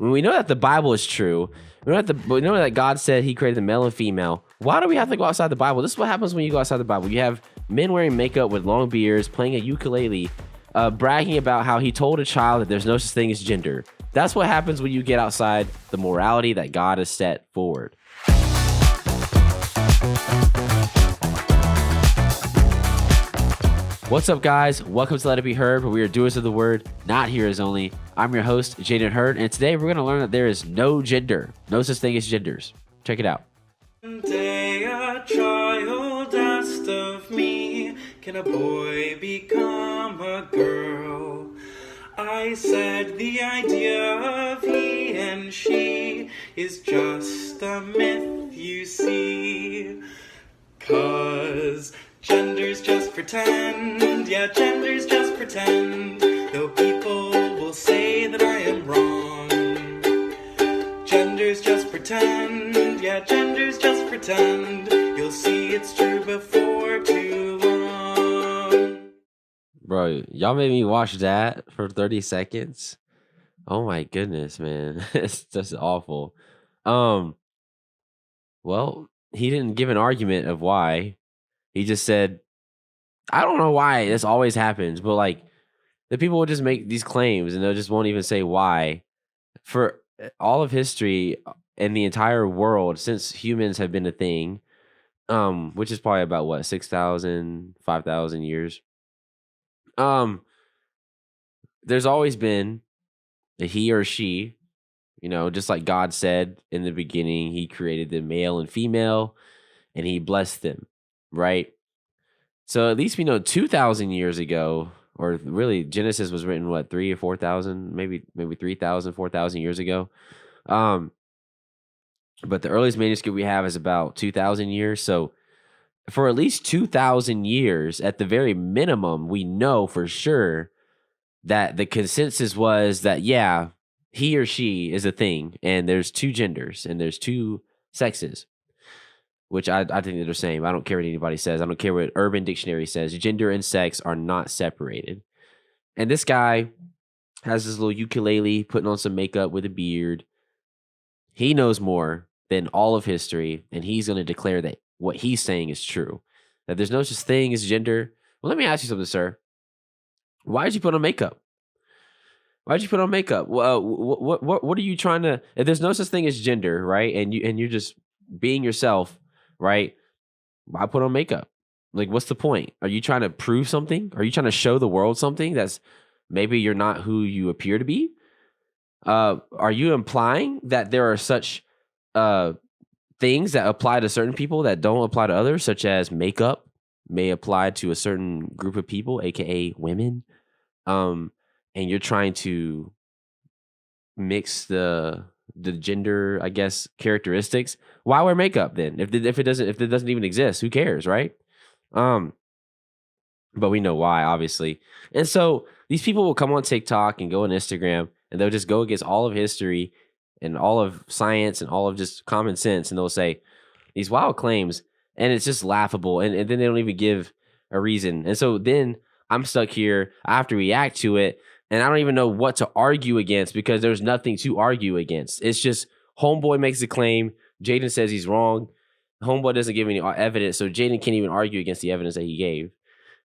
When we know that the Bible is true, we know that God said he created the male and female. Why do we have to go outside the Bible? This is what happens when you go outside the Bible. You have men wearing makeup with long beards, playing a ukulele, bragging about how he told a child that there's no such thing as gender. That's what happens when you get outside the morality that God has set forward. What's up, guys? Welcome to Let It Be Heard, where we are doers of the word, not hearers only. I'm your host, jaden.heard, and today we're going to learn that there is no gender, no such thing as genders. Check it out. One day a child asked of me, can a boy become a girl? I said the idea of he and she is just a myth, you see. 'Cause gender's just pretend, yeah, gender's just pretend, though people will say that I am wrong. Gender's just pretend, yeah, gender's just pretend, you'll see it's true before too long. Bro, y'all made me watch that for 30 seconds. Oh my goodness, man. It's just awful. Well, he didn't give an argument of why. He just said, I don't know why this always happens, but like the people will just make these claims and they just won't even say why. For all of history and the entire world, since humans have been a thing, which is probably about what, 6,000, 5,000 years. There's always been a he or she, just like God said in the beginning, he created the male and female and he blessed them. Right. So at least we know 2,000 years ago, or really Genesis was written, what, 3,000 or 4,000, maybe 3,000, 4,000 years ago. But the earliest manuscript we have is about 2,000 years. So for at least 2,000 years, at the very minimum, we know for sure that the consensus was that, yeah, he or she is a thing, and there's two genders, and there's two sexes. Which I think they're the same. I don't care what anybody says. I don't care what Urban Dictionary says. Gender and sex are not separated. And this guy has this little ukulele, putting on some makeup with a beard. He knows more than all of history, and he's going to declare that what he's saying is true. That there's no such thing as gender. Well, let me ask you something, sir. Why did you put on makeup? Why did you put on makeup? Well, what are you trying to? If there's no such thing as gender, right? And you're just being yourself. Right? Why put on makeup? Like, what's the point? Are you trying to prove something? Are you trying to show the world something that's maybe you're not who you appear to be? Are you implying that there are such things that apply to certain people that don't apply to others, such as makeup may apply to a certain group of people, aka women? And you're trying to mix the gender, I guess, characteristics. Why wear makeup then? If it doesn't even exist, who cares, right? But we know why, obviously. And so these people will come on TikTok and go on Instagram, and they'll just go against all of history and all of science and all of just common sense, and they'll say these wild claims, and it's just laughable, and then they don't even give a reason. And so then I'm stuck here. I have to react to it, and I don't even know what to argue against because there's nothing to argue against. It's just homeboy makes a claim. Jaden says he's wrong. Homeboy doesn't give any evidence, so Jaden can't even argue against the evidence that he gave.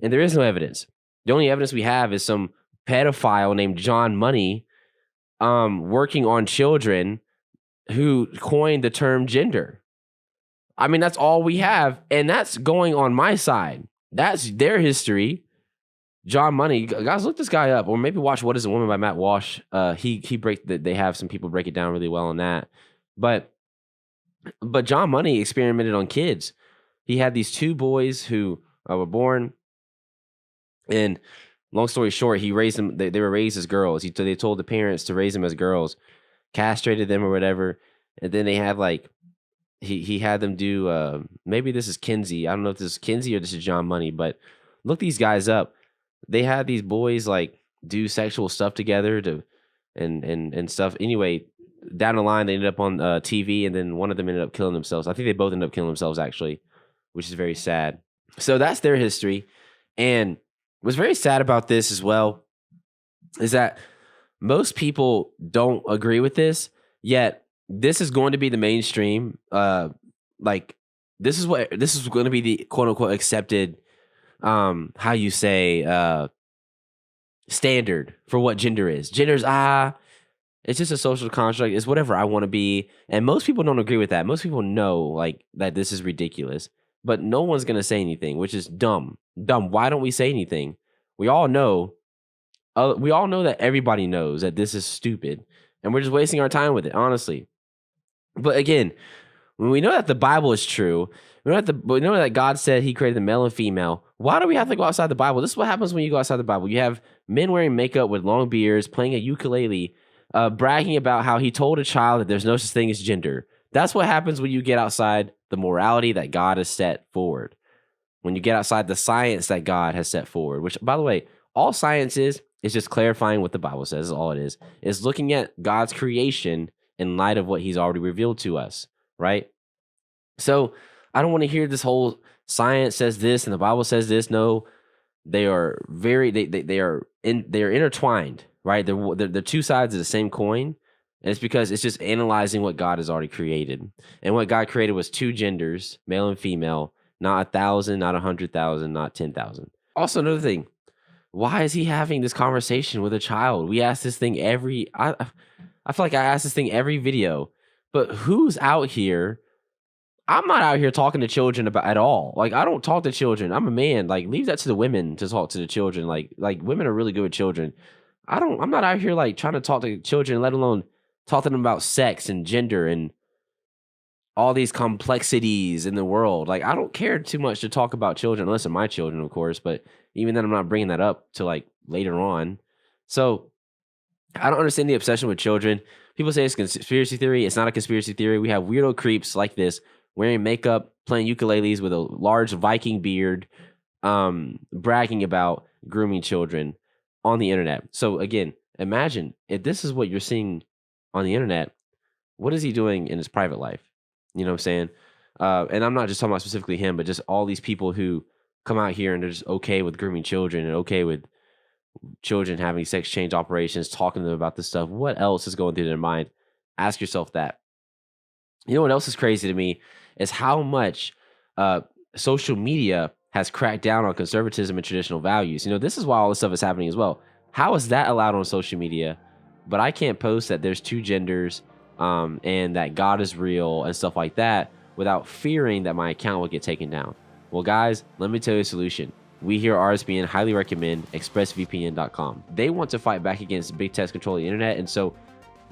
And there is no evidence. The only evidence we have is some pedophile named John Money working on children who coined the term gender. I mean, that's all we have, and that's going on my side. That's their history. John Money, guys, look this guy up, or maybe watch "What Is a Woman" by Matt Walsh. They have some people break it down really well on that. But John Money experimented on kids. He had these two boys who were born, and long story short, he raised them. They were raised as girls. They told the parents to raise them as girls, castrated them or whatever, and then they had like he had them do. Maybe this is Kinsey. I don't know if this is Kinsey or this is John Money, but look these guys up. They had these boys like do sexual stuff together and stuff. Anyway, down the line, they ended up on TV, and then one of them ended up killing themselves. I think they both ended up killing themselves, actually, which is very sad. So that's their history. And what's very sad about this as well is that most people don't agree with this, yet this is going to be the mainstream. Like this is going to be the quote unquote accepted, how you say, standard for what gender is. Gender's it's just a social construct. It's whatever I want to be. And most people don't agree with that. Most people know like that this is ridiculous, but no one's going to say anything, which is dumb. Dumb. Why don't we say anything? We all know that everybody knows that this is stupid, and we're just wasting our time with it, honestly. But again, when we know that the Bible is true, we know that God said he created the male and female. Why do we have to go outside the Bible? This is what happens when you go outside the Bible. You have men wearing makeup with long beards, playing a ukulele, bragging about how he told a child that there's no such thing as gender. That's what happens when you get outside the morality that God has set forward. When you get outside the science that God has set forward, which, by the way, all science is just clarifying what the Bible says. Is all it is. It's looking at God's creation in light of what he's already revealed to us, right? So I don't want to hear this whole science says this and the Bible says this. No, they are they are intertwined, right? They're two sides of the same coin. And it's because it's just analyzing what God has already created. And what God created was two genders, male and female, not 1,000, not 100,000, not 10,000. Also, another thing, why is he having this conversation with a child? We ask this thing I feel like I ask this thing every video, but who's out here? I'm not out here talking to children about at all. Like, I don't talk to children. I'm a man. Like, leave that to the women to talk to the children. Like women are really good with children. I'm not out here like trying to talk to children, let alone talk to them about sex and gender and all these complexities in the world. Like, I don't care too much to talk about children, unless they're my children, of course. But even then, I'm not bringing that up to like later on. So I don't understand the obsession with children. People say it's a conspiracy theory. It's not a conspiracy theory. We have weirdo creeps like this wearing makeup, playing ukuleles with a large Viking beard, bragging about grooming children on the internet. So again, imagine if this is what you're seeing on the internet, what is he doing in his private life? You know what I'm saying? And I'm not just talking about specifically him, but just all these people who come out here and they're just okay with grooming children and okay with children having sex change operations, talking to them about this stuff. What else is going through their mind? Ask yourself that. You know what else is crazy to me is how much social media has cracked down on conservatism and traditional values. You know, this is why all this stuff is happening as well. How is that allowed on social media? But I can't post that there's two genders and that God is real and stuff like that without fearing that my account will get taken down. Well, guys, let me tell you a solution. We here at RSBN highly recommend ExpressVPN.com. They want to fight back against big tech controlling the internet, and so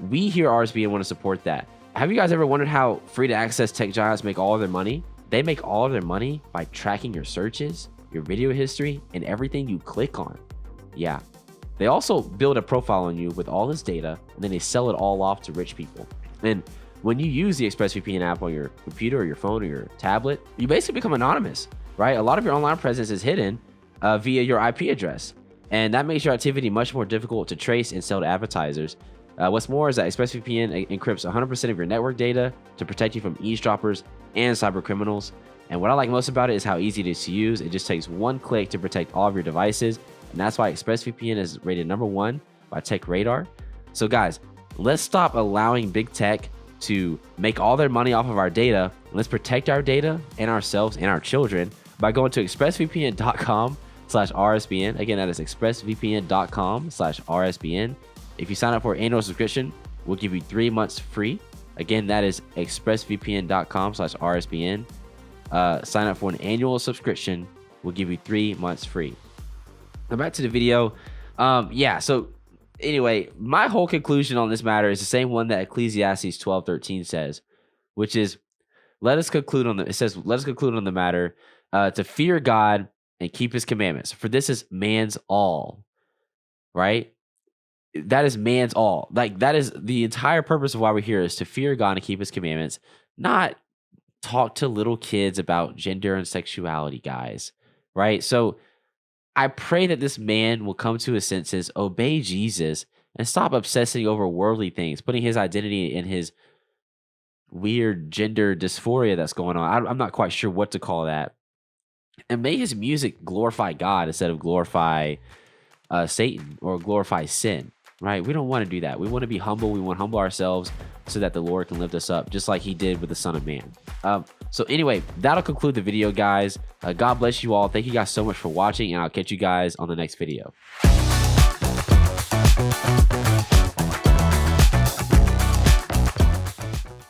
we here at RSBN want to support that. Have you guys ever wondered how free-to-access tech giants make all of their money? They make all of their money by tracking your searches, your video history, and everything you click on. Yeah. They also build a profile on you with all this data, and then they sell it all off to rich people. And when you use the ExpressVPN app on your computer or your phone or your tablet, you basically become anonymous, right? A lot of your online presence is hidden via your IP address, and that makes your activity much more difficult to trace and sell to advertisers. What's more is that ExpressVPN encrypts 100% of your network data to protect you from eavesdroppers and cyber criminals. And what I like most about it is how easy it is to use. It just takes one click to protect all of your devices. And that's why ExpressVPN is rated #1 by Tech Radar. So guys, let's stop allowing big tech to make all their money off of our data. Let's protect our data and ourselves and our children by going to expressvpn.com/RSBN. Again, that is expressvpn.com/RSBN. If you sign up for an annual subscription, we'll give you 3 months free. Again, that is expressvpn.com/RSBN. Sign up for an annual subscription. We'll give you 3 months free. Now back to the video. So anyway, my whole conclusion on this matter is the same one that Ecclesiastes 12:13 says, which is, let us conclude on the matter to fear God and keep his commandments, for this is man's all. Right? That is man's all. Like, that is the entire purpose of why we're here, is to fear God and keep his commandments, not talk to little kids about gender and sexuality, guys. Right? So I pray that this man will come to his senses, obey Jesus, and stop obsessing over worldly things, putting his identity in his weird gender dysphoria that's going on. I'm not quite sure what to call that. And may his music glorify God instead of glorify Satan or glorify sin. right? We don't want to do that. We want to be humble. We want to humble ourselves so that the Lord can lift us up, just like he did with the Son of Man. So anyway, that'll conclude the video, guys. God bless you all. Thank you guys so much for watching, and I'll catch you guys on the next video.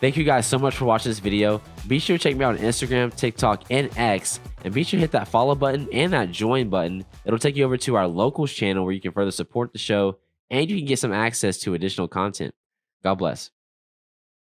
Thank you guys so much for watching this video. Be sure to check me out on Instagram, TikTok, and X. And be sure to hit that follow button and that join button. It'll take you over to our locals channel where you can further support the show and you can get some access to additional content. God bless.